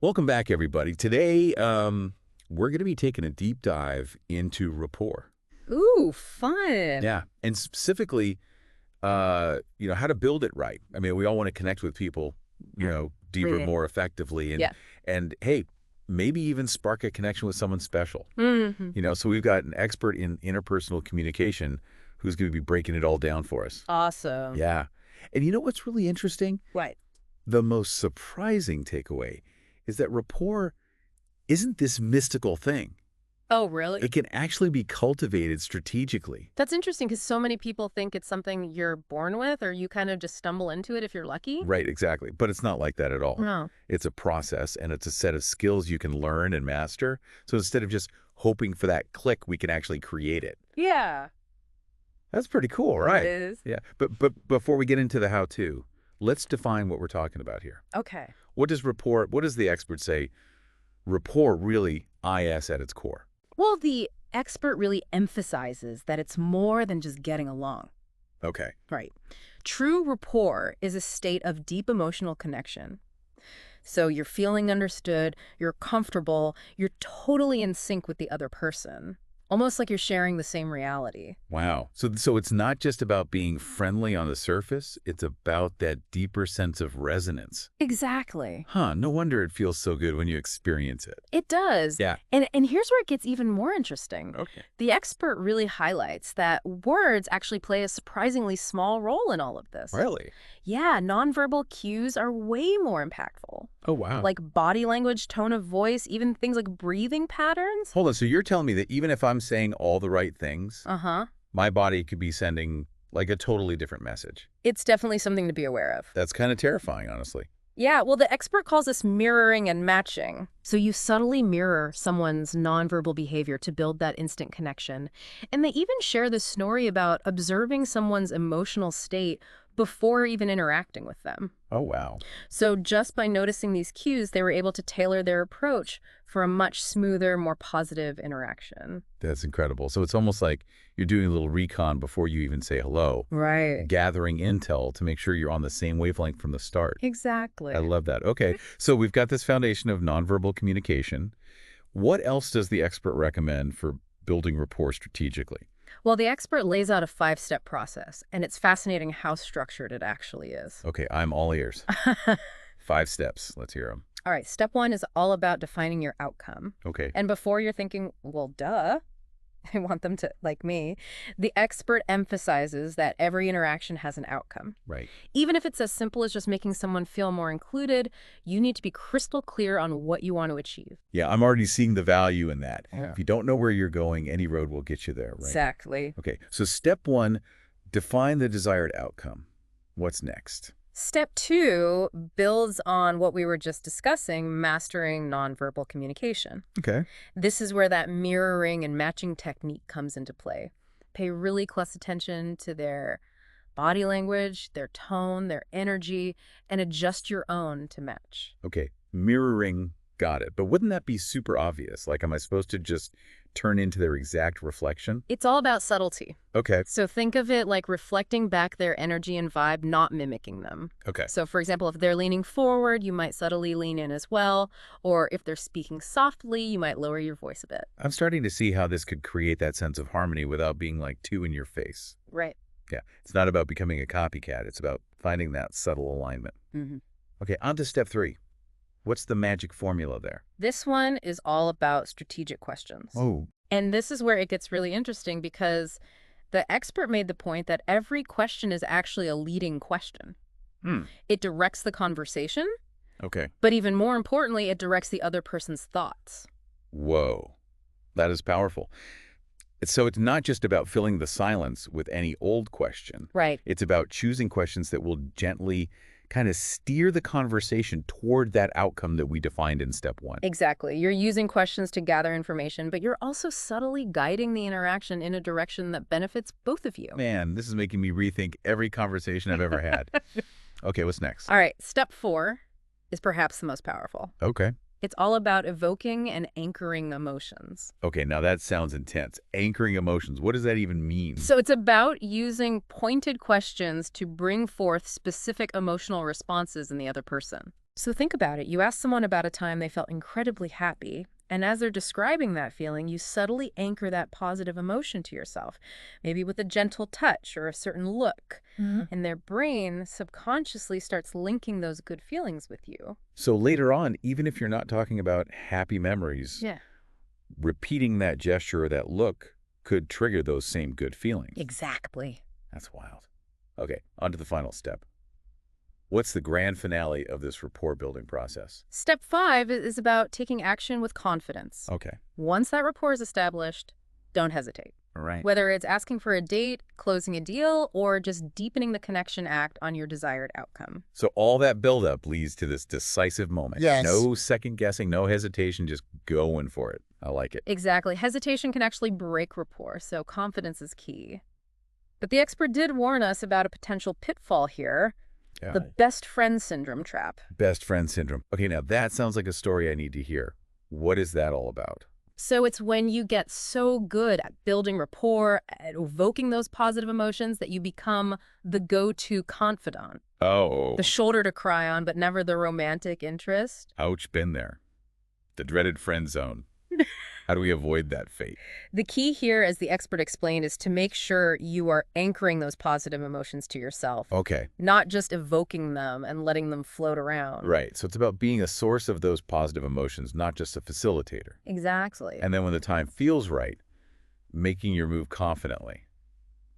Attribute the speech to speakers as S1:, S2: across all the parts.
S1: Welcome back, everybody. Today, we're going to be taking a deep dive into rapport.
S2: Ooh, fun.
S1: Yeah, and specifically, how to build it right. I mean, we all want to connect with people, deeper,
S2: Really?
S1: more effectively, and
S2: Yeah.
S1: and hey, maybe even spark a connection with someone special.
S2: Hmm.
S1: So we've got an expert in interpersonal communication who's going to be breaking it all down for us.
S2: Awesome.
S1: Yeah, and you know what's really interesting?
S2: Right.
S1: The most surprising takeaway is that rapport isn't this mystical thing.
S2: Oh, really?
S1: It can actually be cultivated strategically.
S2: That's interesting because so many people think it's something you're born with or you kind of just stumble into it if you're lucky.
S1: Right, exactly. But it's not like that at all.
S2: No.
S1: It's a process, and it's a set of skills you can learn and master. So instead of just hoping for that click, we can actually create it.
S2: Yeah.
S1: That's pretty cool,
S2: It
S1: right?
S2: is.
S1: Yeah. But before we get into the how-to, let's define what we're talking about here.
S2: Okay.
S1: What does the expert say rapport really is at its core?
S2: Well, the expert really emphasizes that it's more than just getting along.
S1: Okay.
S2: Right. True rapport is a state of deep emotional connection. So you're feeling understood, you're comfortable, you're totally in sync with the other person. Almost like you're sharing the same reality.
S1: Wow. So it's not just about being friendly on the surface, it's about that deeper sense of resonance.
S2: Exactly.
S1: Huh, no wonder it feels so good when you experience it.
S2: It does.
S1: Yeah.
S2: And here's where it gets even more interesting.
S1: Okay.
S2: The expert really highlights that words actually play a surprisingly small role in all of this.
S1: Really?
S2: Yeah, nonverbal cues are way more impactful.
S1: Oh, wow.
S2: Like body language, tone of voice, even things like breathing patterns.
S1: Hold on, so you're telling me that even if I'm saying all the right things,
S2: Uh-huh.
S1: my body could be sending like a totally different message.
S2: It's definitely something to be aware of.
S1: That's kind of terrifying, honestly.
S2: Yeah, well, the expert calls this mirroring and matching. So you subtly mirror someone's nonverbal behavior to build that instant connection. And they even share this story about observing someone's emotional state before even interacting with them.
S1: Oh, wow.
S2: So just by noticing these cues, they were able to tailor their approach for a much smoother, more positive interaction.
S1: That's incredible. So it's almost like you're doing a little recon before you even say hello,
S2: Right.
S1: gathering intel to make sure you're on the same wavelength from the start.
S2: Exactly.
S1: I love that. Okay, so we've got this foundation of nonverbal communication. What else does the expert recommend for building rapport strategically?
S2: Well, the expert lays out a 5-step process, and it's fascinating how structured it actually is.
S1: Okay, I'm all ears. 5 steps. Let's hear them.
S2: All right, step 1 is all about defining your outcome.
S1: Okay.
S2: And before you're thinking, well, duh, I want them to like me, the expert emphasizes that every interaction has an outcome.
S1: Right.
S2: Even if it's as simple as just making someone feel more included, you need to be crystal clear on what you want to achieve.
S1: Yeah, I'm already seeing the value in that.
S2: Yeah.
S1: If you don't know where you're going, any road will get you there, right?
S2: Exactly.
S1: Okay, so step 1, define the desired outcome. What's next?
S2: Step 2 builds on what we were just discussing, mastering nonverbal communication.
S1: Okay.
S2: This is where that mirroring and matching technique comes into play. Pay really close attention to their body language, their tone, their energy, and adjust your own to match.
S1: Okay, mirroring, got it. But wouldn't that be super obvious? Like, am I supposed to just turn into their exact reflection?
S2: It's all about subtlety.
S1: Okay,
S2: So think of it like reflecting back their energy and vibe, not mimicking them.
S1: okay.
S2: So for example, if they're leaning forward, you might subtly lean in as well. Or if they're speaking softly, you might lower your voice a bit.
S1: I'm starting to see how this could create that sense of harmony without being like too in your face.
S2: Right.
S1: Yeah, it's not about becoming a copycat. It's about finding that subtle alignment.
S2: Mm-hmm.
S1: Okay, on to step 3. What's the magic formula there?
S2: This one is all about strategic questions.
S1: Oh,
S2: And this is where it gets really interesting because the expert made the point that every question is actually a leading question. It directs the conversation,
S1: okay.
S2: but even more importantly, it directs the other person's thoughts.
S1: Whoa, that is powerful. So it's not just about filling the silence with any old question.
S2: Right.
S1: It's about choosing questions that will gently kind of steer the conversation toward that outcome that we defined in step 1.
S2: Exactly. You're using questions to gather information, but you're also subtly guiding the interaction in a direction that benefits both of you.
S1: Man, this is making me rethink every conversation I've ever had. Okay, what's next?
S2: All right. Step 4 is perhaps the most powerful.
S1: Okay.
S2: It's all about evoking and anchoring emotions.
S1: Okay, now that sounds intense. Anchoring emotions. What does that even mean?
S2: So it's about using pointed questions to bring forth specific emotional responses in the other person. So think about it. You ask someone about a time they felt incredibly happy, and as they're describing that feeling, you subtly anchor that positive emotion to yourself, maybe with a gentle touch or a certain look. And their brain subconsciously starts linking those good feelings with you.
S1: So later on, even if you're not talking about happy memories,
S2: Yeah.
S1: repeating that gesture or that look could trigger those same good feelings.
S2: Exactly.
S1: That's wild. Okay, on to the final step. What's the grand finale of this rapport building process?
S2: Step 5 is about taking action with confidence.
S1: Okay.
S2: Once that rapport is established, don't hesitate.
S1: All right.
S2: Whether it's asking for a date, closing a deal, or just deepening the connection act on your desired outcome.
S1: So all that buildup leads to this decisive moment.
S3: Yes.
S1: No second guessing, no hesitation, just going for it. I like it.
S2: Exactly. Hesitation can actually break rapport, so confidence is key. But the expert did warn us about a potential pitfall here,
S1: Yeah.
S2: the best friend syndrome trap.
S1: Best friend syndrome. Okay, now that sounds like a story I need to hear. What is that all about?
S2: So it's when you get so good at building rapport, at evoking those positive emotions that you become the go-to confidant,
S1: Oh,
S2: the shoulder to cry on, but never the romantic interest.
S1: ouch, been there. The dreaded friend zone. How do we avoid that fate?
S2: The key here, as the expert explained, is to make sure you are anchoring those positive emotions to yourself,
S1: Okay,
S2: not just evoking them and letting them float around.
S1: right. So it's about being a source of those positive emotions, not just a facilitator.
S2: Exactly.
S1: And then when the time feels right, making your move confidently.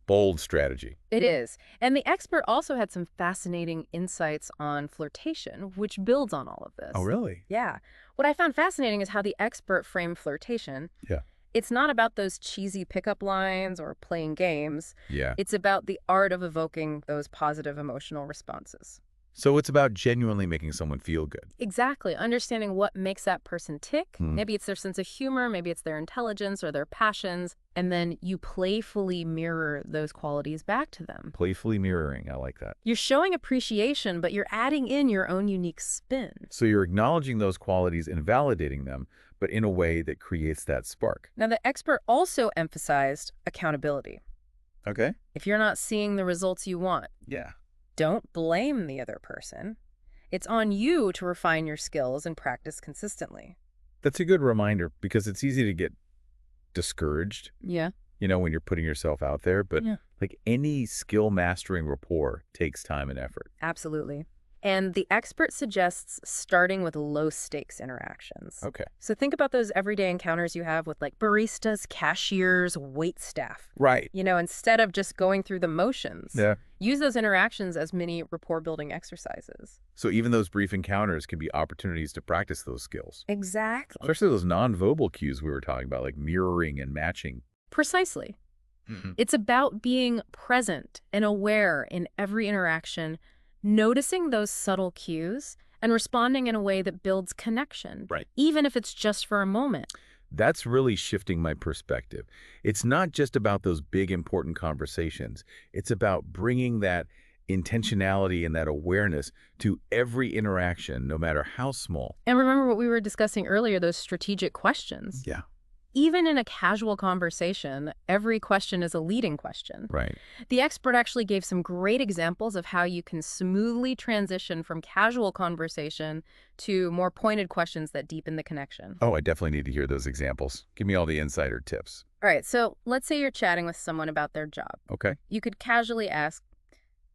S1: Bold strategy.
S2: It is. And the expert also had some fascinating insights on flirtation, which builds on all of this.
S1: Oh, really?
S2: Yeah. What I found fascinating is how the expert framed flirtation.
S1: Yeah.
S2: It's not about those cheesy pickup lines or playing games.
S1: Yeah.
S2: It's about the art of evoking those positive emotional responses.
S1: So it's about genuinely making someone feel good.
S2: Exactly. Understanding what makes that person tick.
S1: Hmm.
S2: Maybe it's their sense of humor, maybe it's their intelligence or their passions. And then you playfully mirror those qualities back to them.
S1: Playfully mirroring. I like that.
S2: You're showing appreciation, but you're adding in your own unique spin.
S1: So you're acknowledging those qualities and validating them, but in a way that creates that spark.
S2: Now, the expert also emphasized accountability.
S1: Okay.
S2: If you're not seeing the results you want,
S1: Yeah.
S2: don't blame the other person. It's on you to refine your skills and practice consistently.
S1: That's a good reminder because it's easy to get discouraged,
S2: Yeah.
S1: when you're putting yourself out there. But
S2: Yeah.
S1: like any skill mastering rapport takes time and effort.
S2: Absolutely. And the expert suggests starting with low-stakes interactions.
S1: Okay.
S2: So think about those everyday encounters you have with like baristas, cashiers, wait staff.
S1: Right.
S2: Instead of just going through the motions,
S1: Yeah.
S2: use those interactions as mini rapport-building exercises.
S1: So even those brief encounters can be opportunities to practice those skills.
S2: Exactly.
S1: Especially those nonverbal cues we were talking about, like mirroring and matching.
S2: Precisely. It's about being present and aware in every interaction, noticing those subtle cues and responding in a way that builds connection,
S1: Right.
S2: even if it's just for a moment.
S1: That's really shifting my perspective. It's not just about those big, important conversations. It's about bringing that intentionality and that awareness to every interaction, no matter how small.
S2: And remember what we were discussing earlier, those strategic questions.
S1: Yeah.
S2: Even in a casual conversation, every question is a leading question.
S1: Right.
S2: The expert actually gave some great examples of how you can smoothly transition from casual conversation to more pointed questions that deepen the connection.
S1: Oh, I definitely need to hear those examples. Give me all the insider tips.
S2: All right, so let's say you're chatting with someone about their job.
S1: Okay.
S2: You could casually ask,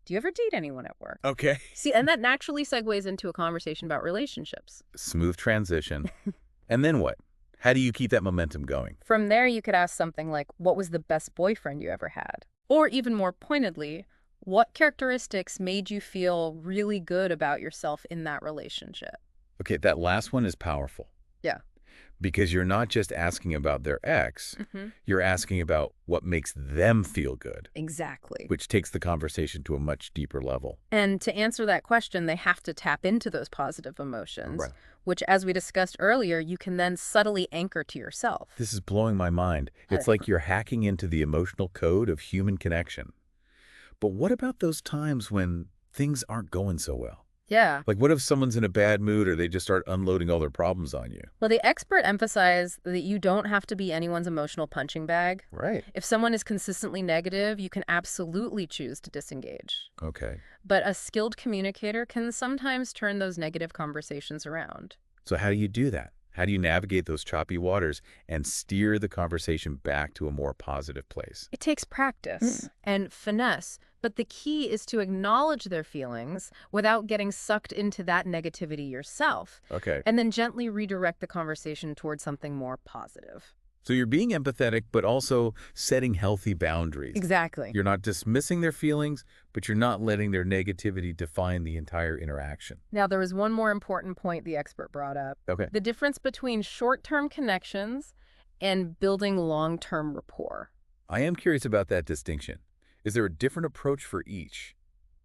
S2: do you ever date anyone at work?
S1: Okay.
S2: See, and that naturally segues into a conversation about relationships.
S1: Smooth transition. And then what? How do you keep that momentum going?
S2: From there, you could ask something like, what was the best boyfriend you ever had? Or even more pointedly, what characteristics made you feel really good about yourself in that relationship?
S1: Okay, that last one is powerful.
S2: Yeah.
S1: Because you're not just asking about their ex, you're asking about what makes them feel good,
S2: Exactly.
S1: which takes the conversation to a much deeper level.
S2: And to answer that question, they have to tap into those positive emotions,
S1: Right.
S2: which, as we discussed earlier, you can then subtly anchor to yourself.
S1: This is blowing my mind. It's like you're hacking into the emotional code of human connection. But what about those times when things aren't going so well?
S2: Yeah.
S1: Like, what if someone's in a bad mood or they just start unloading all their problems on you?
S2: Well, the expert emphasized that you don't have to be anyone's emotional punching bag.
S1: Right.
S2: If someone is consistently negative, you can absolutely choose to disengage.
S1: Okay.
S2: But a skilled communicator can sometimes turn those negative conversations around.
S1: So how do you do that? How do you navigate those choppy waters and steer the conversation back to a more positive place?
S2: It takes practice and finesse, but the key is to acknowledge their feelings without getting sucked into that negativity yourself,
S1: Okay.
S2: and then gently redirect the conversation towards something more positive.
S1: So you're being empathetic, but also setting healthy boundaries.
S2: Exactly.
S1: You're not dismissing their feelings, but you're not letting their negativity define the entire interaction.
S2: Now, there was one more important point the expert brought up.
S1: Okay.
S2: The difference between short-term connections and building long-term rapport.
S1: I am curious about that distinction. Is there a different approach for each?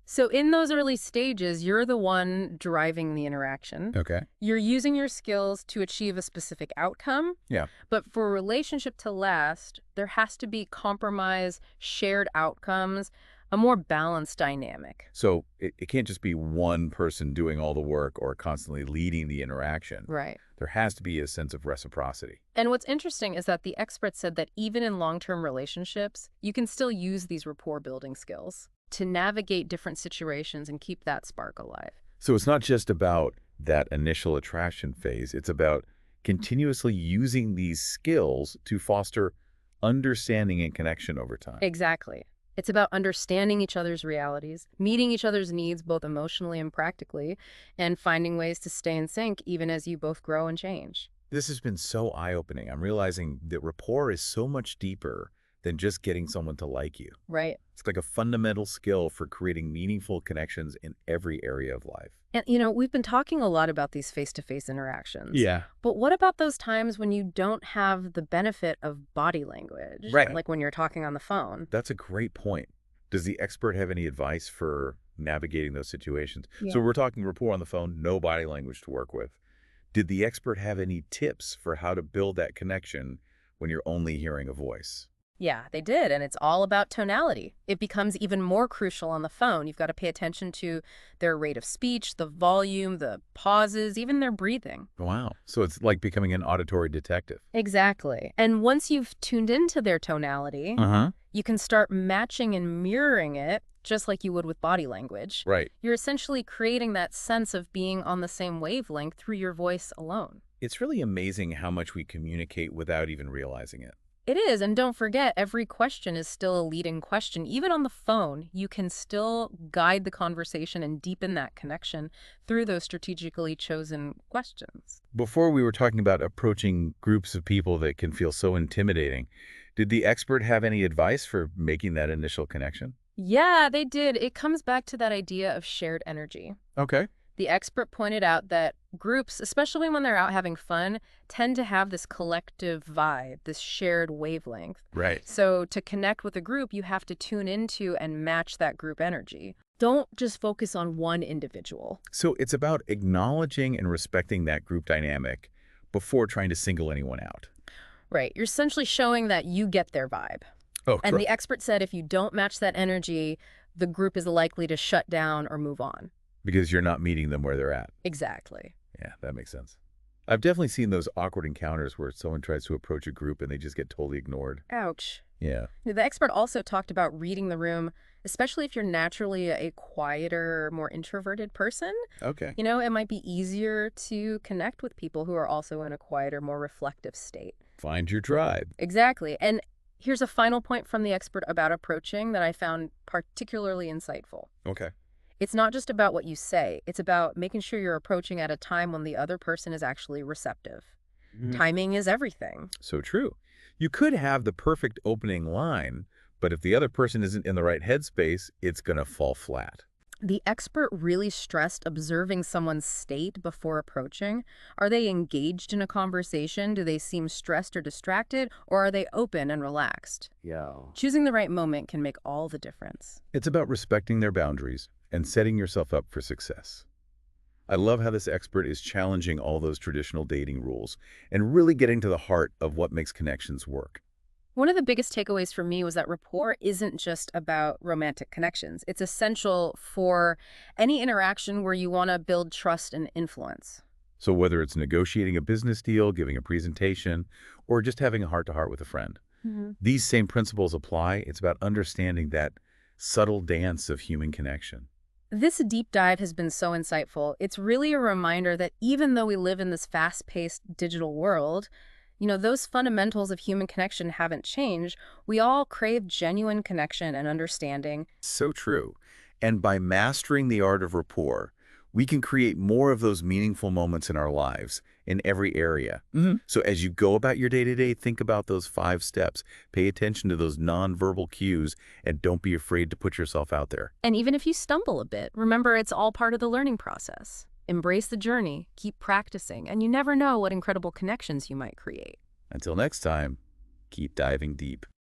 S2: So in those early stages, you're the one driving the interaction.
S1: Okay.
S2: You're using your skills to achieve a specific outcome.
S1: Yeah.
S2: But for a relationship to last, there has to be compromise, shared outcomes, a more balanced dynamic.
S1: So it can't just be one person doing all the work or constantly leading the interaction.
S2: Right.
S1: There has to be a sense of reciprocity.
S2: And what's interesting is that the expert said that even in long-term relationships, you can still use these rapport-building skills to navigate different situations and keep that spark alive.
S1: So it's not just about that initial attraction phase. It's about continuously using these skills to foster understanding and connection over time.
S2: Exactly. It's about understanding each other's realities, meeting each other's needs both emotionally and practically, and finding ways to stay in sync even as you both grow and change.
S1: This has been so eye-opening. I'm realizing that rapport is so much deeper than just getting someone to like you.
S2: Right.
S1: It's like a fundamental skill for creating meaningful connections in every area of life.
S2: And, we've been talking a lot about these face-to-face interactions.
S1: Yeah.
S2: But what about those times when you don't have the benefit of body language?
S1: Right.
S2: Like when you're talking on the phone.
S1: That's a great point. Does the expert have any advice for navigating those situations?
S2: Yeah.
S1: So we're talking rapport on the phone, no body language to work with. Did the expert have any tips for how to build that connection when you're only hearing a voice?
S2: Yeah, they did, and it's all about tonality. It becomes even more crucial on the phone. You've got to pay attention to their rate of speech, the volume, the pauses, even their breathing.
S1: Wow. So it's like becoming an auditory detective.
S2: Exactly. And once you've tuned into their tonality, you can start matching and mirroring it just like you would with body language.
S1: Right.
S2: You're essentially creating that sense of being on the same wavelength through your voice alone.
S1: It's really amazing how much we communicate without even realizing it.
S2: It is, and don't forget, every question is still a leading question. Even on the phone, you can still guide the conversation and deepen that connection through those strategically chosen questions.
S1: Before we were talking about approaching groups of people that can feel so intimidating. Did the expert have any advice for making that initial connection?
S2: Yeah, they did. It comes back to that idea of shared energy.
S1: Okay.
S2: The expert pointed out that groups, especially when they're out having fun, tend to have this collective vibe, this shared wavelength.
S1: Right.
S2: So to connect with a group, you have to tune into and match that group energy. Don't just focus on one individual.
S1: So it's about acknowledging and respecting that group dynamic before trying to single anyone out.
S2: Right. You're essentially showing that you get their vibe.
S1: Oh,
S2: And the expert said if you don't match that energy, the group is likely to shut down or move on.
S1: because you're not meeting them where they're at.
S2: Exactly.
S1: Yeah, that makes sense. I've definitely seen those awkward encounters where someone tries to approach a group and they just get totally ignored.
S2: Ouch.
S1: Yeah.
S2: The expert also talked about reading the room, especially if you're naturally a quieter, more introverted person.
S1: Okay.
S2: It might be easier to connect with people who are also in a quieter, more reflective state.
S1: Find your tribe.
S2: Exactly. And here's a final point from the expert about approaching that I found particularly insightful.
S1: Okay.
S2: It's not just about what you say. It's about making sure you're approaching at a time when the other person is actually receptive. Timing is everything.
S1: So true. You could have the perfect opening line, but if the other person isn't in the right headspace, it's going to fall flat.
S2: The expert really stressed observing someone's state before approaching. Are they engaged in a conversation? Do they seem stressed or distracted? Or are they open and relaxed?
S1: Yeah.
S2: Choosing the right moment can make all the difference.
S1: It's about respecting their boundaries and setting yourself up for success. I love how this expert is challenging all those traditional dating rules and really getting to the heart of what makes connections work.
S2: One of the biggest takeaways for me was that rapport isn't just about romantic connections. It's essential for any interaction where you want to build trust and influence.
S1: So whether it's negotiating a business deal, giving a presentation, or just having a heart-to-heart with a friend,
S2: Mhm.
S1: these same principles apply. It's about understanding that subtle dance of human connection.
S2: This deep dive has been so insightful. It's really a reminder that even though we live in this fast-paced digital world, those fundamentals of human connection haven't changed. We all crave genuine connection and understanding.
S1: So true. And by mastering the art of rapport, we can create more of those meaningful moments in our lives in every area. So as you go about your day-to-day, think about those 5 steps. Pay attention to those nonverbal cues, and don't be afraid to put yourself out there.
S2: And even if you stumble a bit, remember it's all part of the learning process. Embrace the journey, keep practicing, and you never know what incredible connections you might create.
S1: Until next time, keep diving deep.